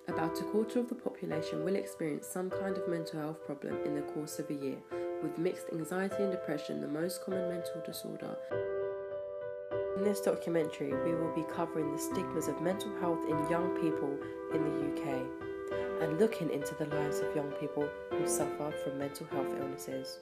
About a quarter of the population will experience some kind of mental health problem in the course of a year, with mixed anxiety and depression the most common mental disorder. In this documentary, we will be covering the stigmas of mental health in young people in the UK and looking into the lives of young people who suffer from mental health illnesses.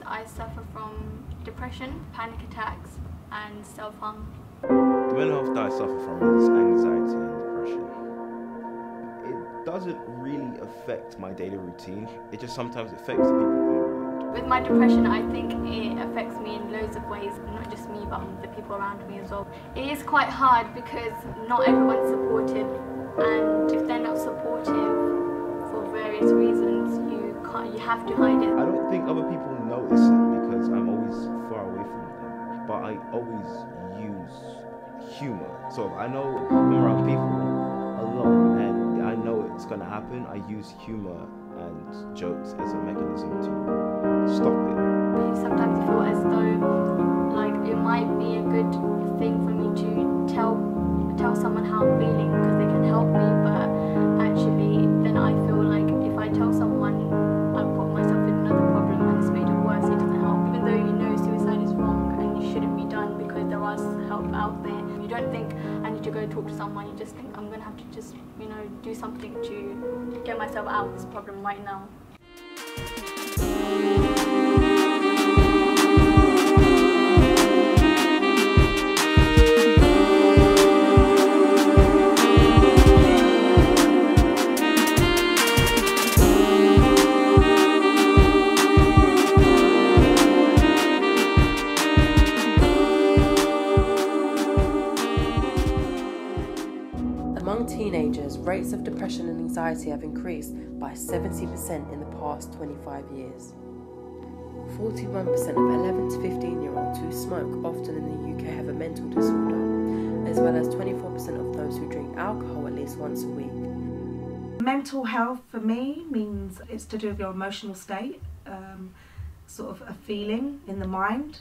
I suffer from depression, panic attacks and self-harm. The mental health that I suffer from is anxiety and depression. It doesn't really affect my daily routine, it just sometimes affects the people around. With my depression, I think it affects me in loads of ways, not just me but the people around me as well. It is quite hard because not everyone's supportive, and if they're not supportive for various reasons, you have to hide it. I don't think other people notice it because I'm always far away from them, but I always use humor. So I know I'm around people a lot and I know it's gonna happen. I use humor and jokes as a mechanism to stop it. Sometimes you feel as though like it might be a good thing for me to tell someone how I'm feeling because they can help me, but actually then I feel like if I tell someone, I'll put myself in another problem and it's made it worse. It doesn't help. Even though you know suicide is wrong and it shouldn't be done because there is help out there. You don't think I need to go talk to someone, you just think I'm going to have to just, do something to get myself out of this problem right now. Among teenagers, rates of depression and anxiety have increased by 70% in the past 25 years. 41% of 11 to 15-year-olds who smoke often in the UK have a mental disorder, as well as 24% of those who drink alcohol at least once a week. Mental health for me means it's to do with your emotional state, sort of a feeling in the mind.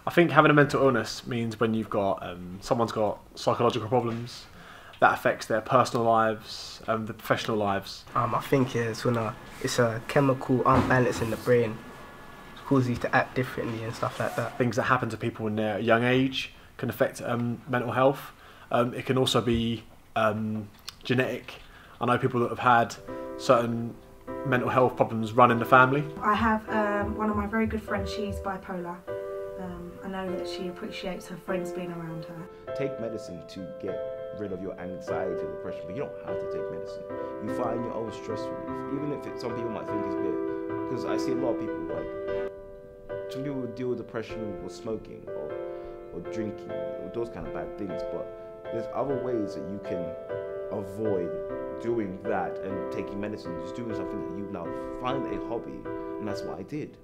I think having a mental illness means when you've got someone's got psychological problems, that affects their personal lives, the professional lives. I think it's when it's a chemical unbalance in the brain. It causes you to act differently and stuff like that. Things that happen to people in their young age can affect mental health. It can also be genetic. I know people that have had certain mental health problems run in the family. I have one of my very good friends, she's bipolar. I know that she appreciates her friends being around her. Take medicine to get rid of your anxiety and depression, but you don't have to take medicine. You find your own stress relief, even if some people might think it's bad. Because I see a lot of people, like, some people deal with depression with smoking or drinking, or those kind of bad things, but there's other ways that you can avoid doing that and taking medicine, just doing something that you love. Find a hobby, and that's what I did.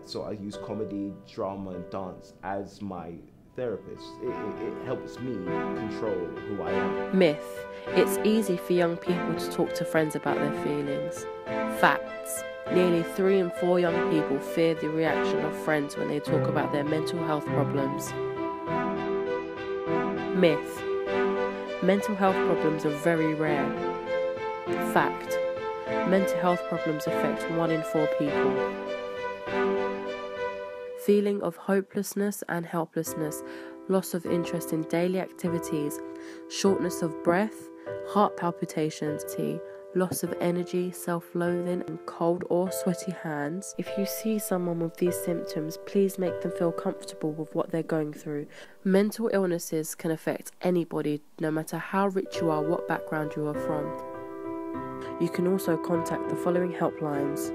So I use comedy, drama, and dance as my therapist. It helps me control who I am. Myth. It's easy for young people to talk to friends about their feelings. Facts. Nearly 3 in 4 young people fear the reaction of friends when they talk about their mental health problems. Myth. Mental health problems are very rare. Fact. Mental health problems affect 1 in 4 people. Feeling of hopelessness and helplessness, loss of interest in daily activities, shortness of breath, heart palpitations, loss of energy, self-loathing, and cold or sweaty hands. If you see someone with these symptoms, please make them feel comfortable with what they're going through. Mental illnesses can affect anybody, no matter how rich you are, what background you are from. You can also contact the following helplines: